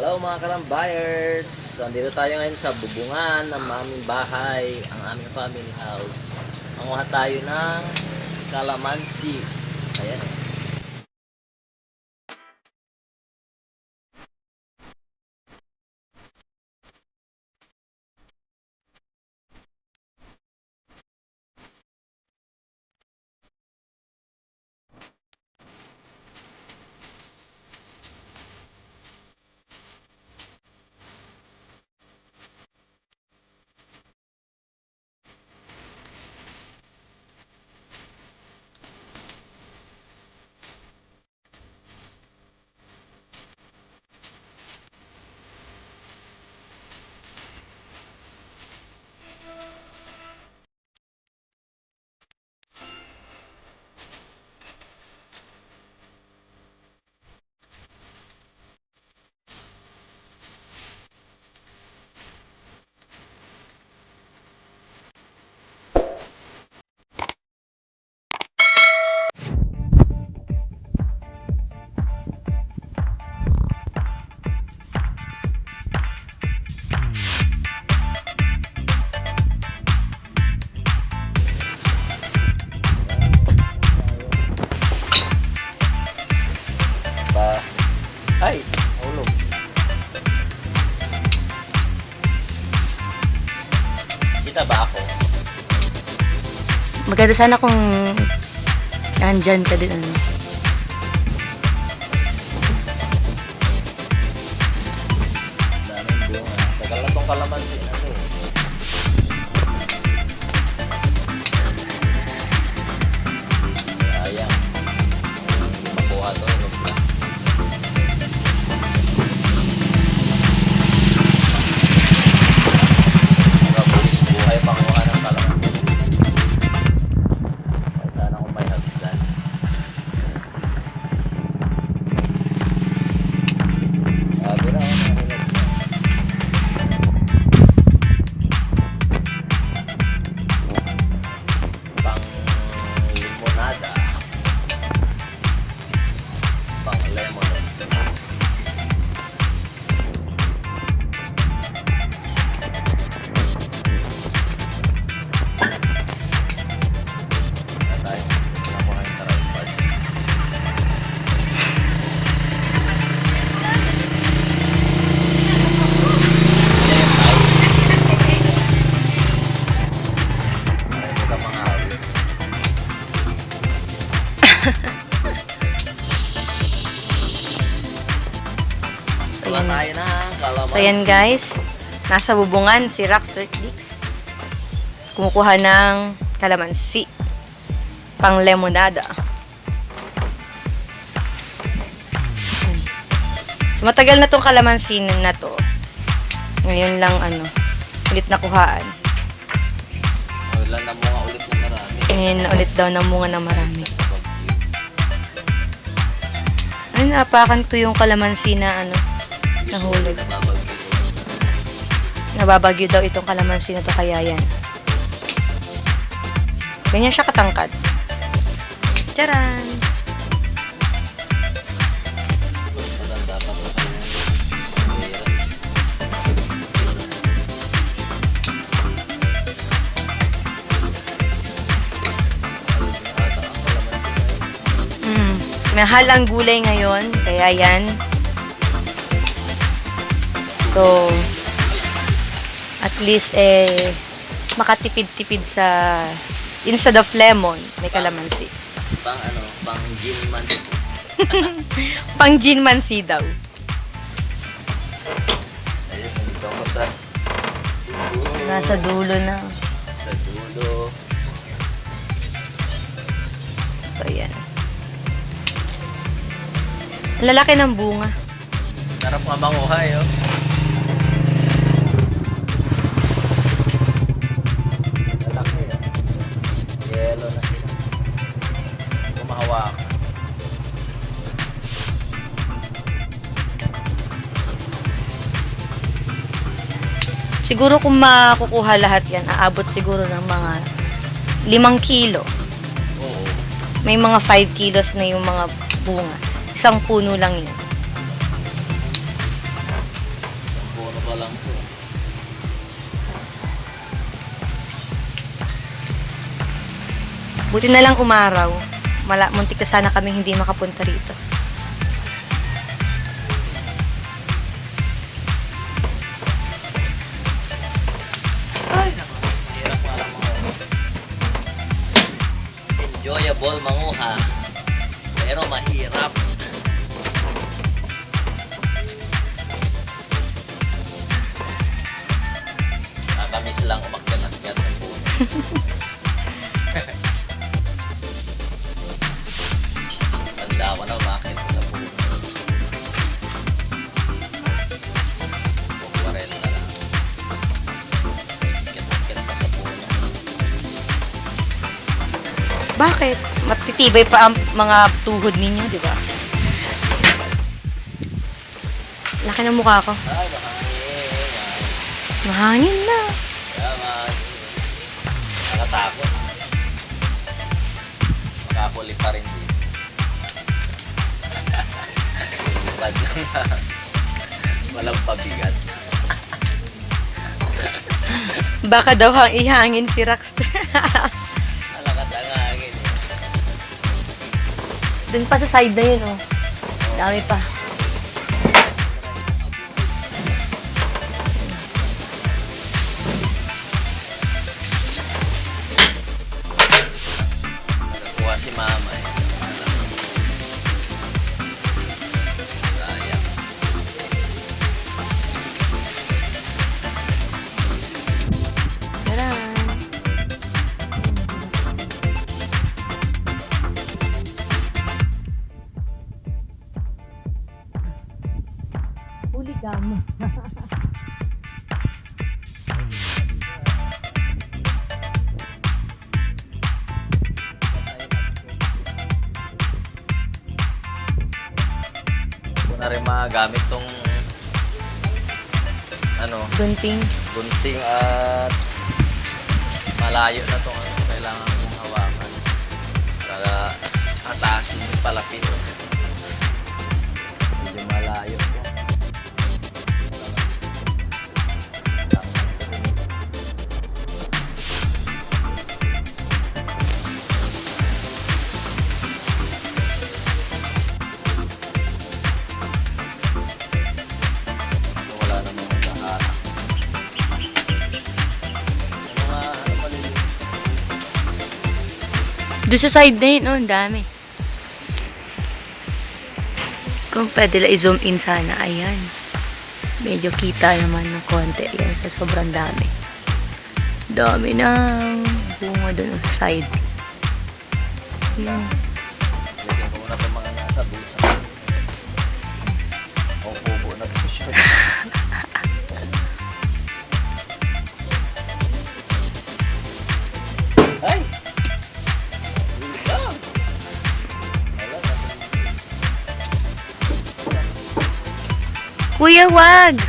Hello mga kalambayers! So, andito tayo ngayon sa bubungan ng aming bahay, ang aming family house. Manguha tayo ng kalamansi. Ayan. Ay! Ulog. Kita ba ako? Maganda sana kung nandyan ka din, ano. Daming bunga. Tagal na tong kalamansi na to. Sayang. Makuha to. Ulog na. Buhay panguha ng kalamansi. Sana kung may hagdan. Sabi na ako nahulog na. Pang limonada. Pang lemon. So yan guys, nasa bubungan si Rockstar Dix. Kumukuha ng kalamansi. Pang lemonada. So matagal na tong kalamansi na to. Ngayon lang ulit nakuhaan. Ulan na mga ulit na marami. Ngayon na ulit daw namunga na marami. Ay, napakan to yung kalamansi na nahulog. Nababagyo daw itong kalamansi na to, kaya yan. Ganyan siya katangkad. Charan! Mahal ang gulay ngayon, kaya yan. So, at least makatipid-tipid sa instead of lemon, may kalamansi. Pang gin man. Pang gin mansi daw. Ayun, nandito ako sa Nasa dulo na. sa dulo. So, ayan. Lalaki ng bunga. Sarap nga manguhay, oh. Lalaki, oh. Yellow na sila. Kumahawak. Siguro kung makukuha lahat yan, aabot siguro ng mga 5 kilo. Oo. May mga 5 kilos na yung mga bunga. Isang puno lang yun. sampu. Buti na lang umaraw. Muntik na sana kaming hindi makapunta rito. Ay, naku. Hirap nga lang manguha. Enjoyable manguha. Pero mahirap. Nakakamiss lang umakyat-akyat ng puno. Tanda ko na umakyat ko sa puno. Bukwarel na lang. Akyat-akyat pa sa puno. Bakit? Matitibay pa ang mga tuhod ninyo, di ba? Laki ng mukha ko. Ay, mahangin. Mahangin na. Kaya mahangin. Nakatakot. Makahuli pa rin dito. Bad lang. Walang pabigat. Baka daw ihangin si Rockster. Malakas ang hangin. Dun pa sa side na yun, oh. Dami pa. Nakakuha si mama eh. Sayang. Tara. Huli gamo. Kung na rin magamit tong Gunting. gunting at malayo na tong kailangan mong hawakan para atasin yung palapit. Medyo malayo po. Wala namang lahat. Maliliit. Doon sa side na yun, oh, ang dami. Kung pwede lang i-zoom in sana, ayan. Medyo kita naman ng konti yan sa sobrang dami. Dami ng bunga doon sa side. Yan. Lagyan ko muna itong mga nasa bulsa. O kubo na po siya. Ay! Wala. Kuya, wag!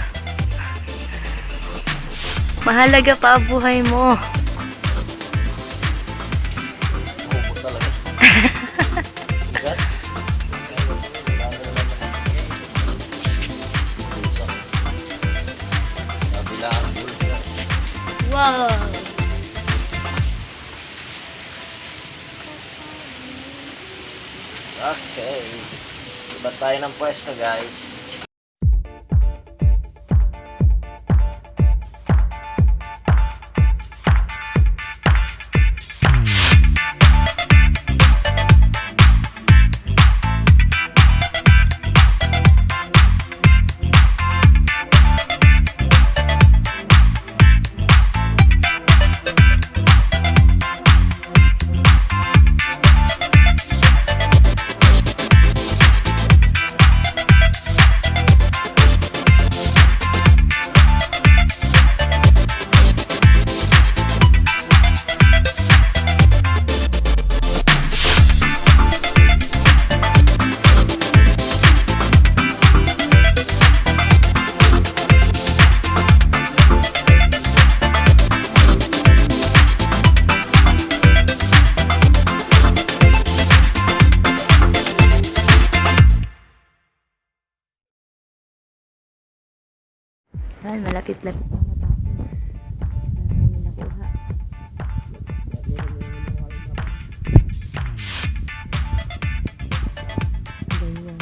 Mahalaga pa ang buhay mo. Kubo talaga. Bigat. Bulsa. Kabila ang bulsa. Wow! Okay. Iba tayo ng pwesto, guys. Ayan, malapit-lapit na matapos. Dami nakuha. Ganyan.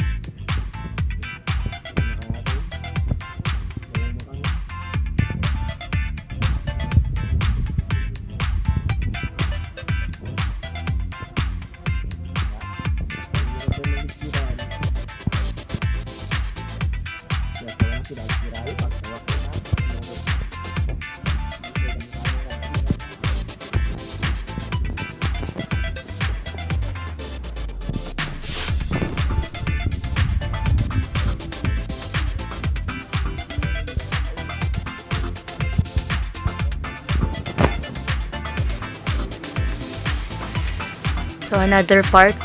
So, another part.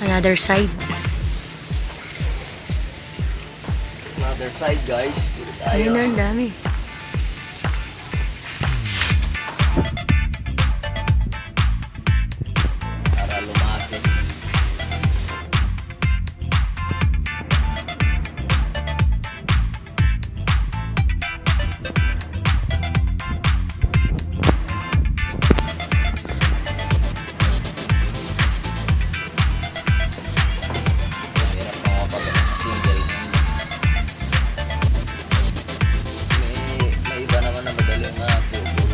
Another side. Another side, guys. Dito tayo. Ayun na, ang dami. Para lumapit. Hirap mga kapag single. May iba naman na madaling matutol.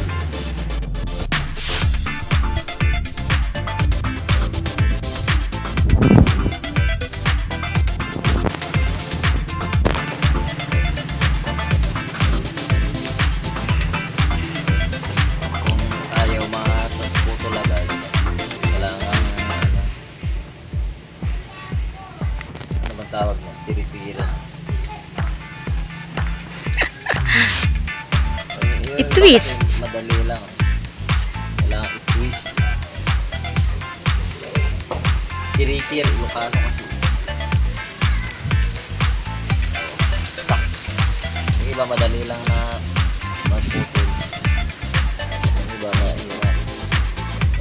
Kung ayaw matutol agad, kailangan ano bang tawag mo? Tiripiran. I-twist. Madali lang. Kailangan i-twist. Tiritir, Ilocano kasi. Tak. Yung iba madali lang na magputol. Yung iba mahirap.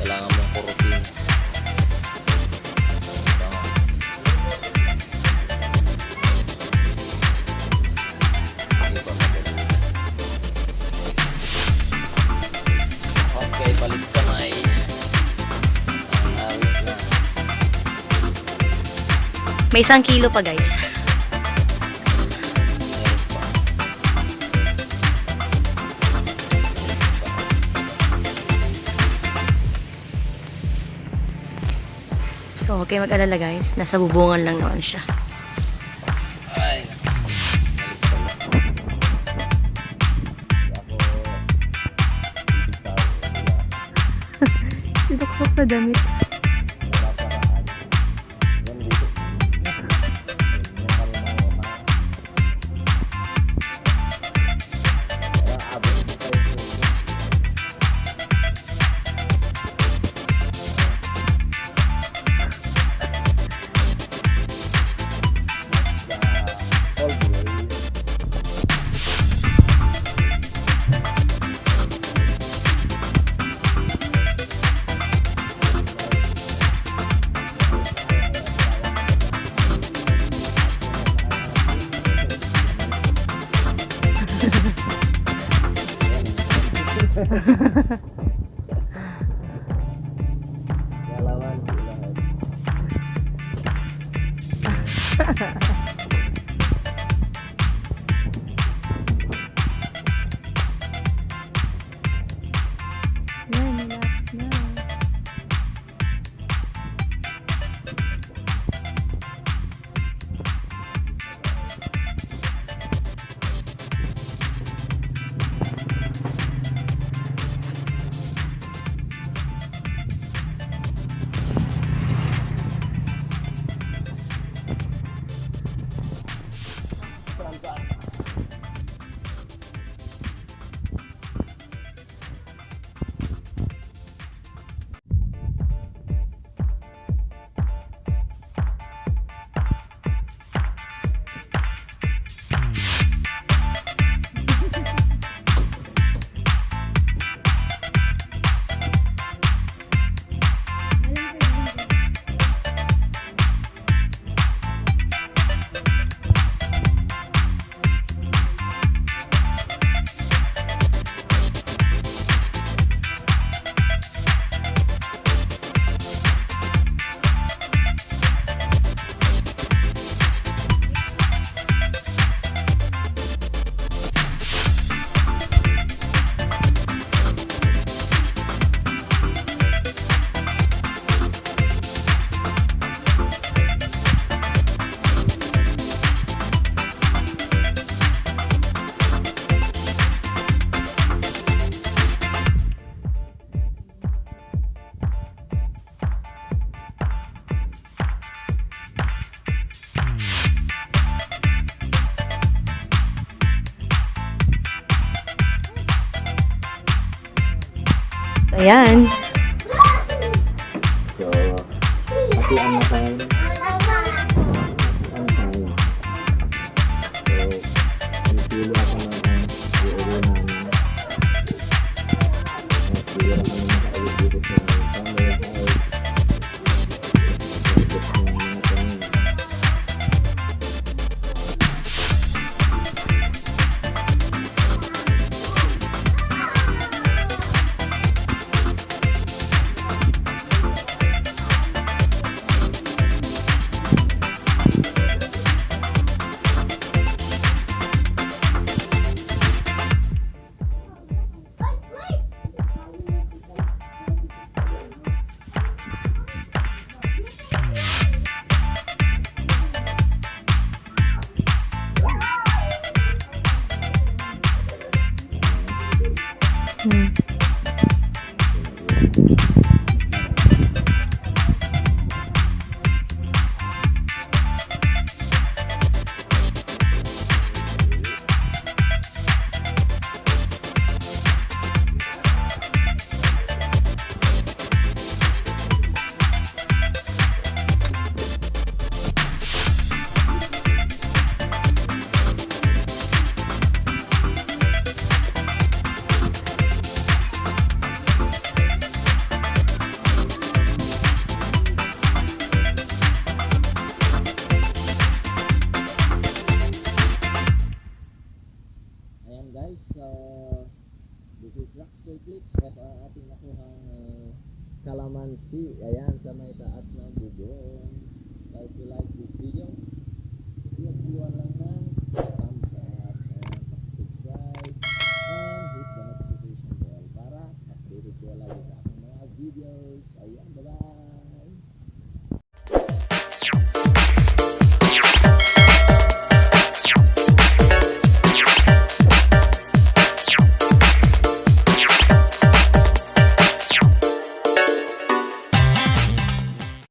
Kailangan mong kurutin. Yung iba madali. Okay, balik kamay. Awit na. May 1 kilo pa, guys. Meron pa. So, okay mag-alala, guys. Nasa bubungan lang naman siya. Ay. Balik pa lang. Sidok-sok na damit. Galawan lahat. Yan, nilapit na. Ayan. So, hatian na tayo. Hatian tayo. So, pili ako ng iuwi namin. At bigyan kami nakauwi dito sa family house. Ikot ng mga tanin. Hmm. Ayan guys, this is Rockstar Clicks. Ito ang ating nakuhang calamansi. Ayan, sa may taas ng bubong. If you like this video,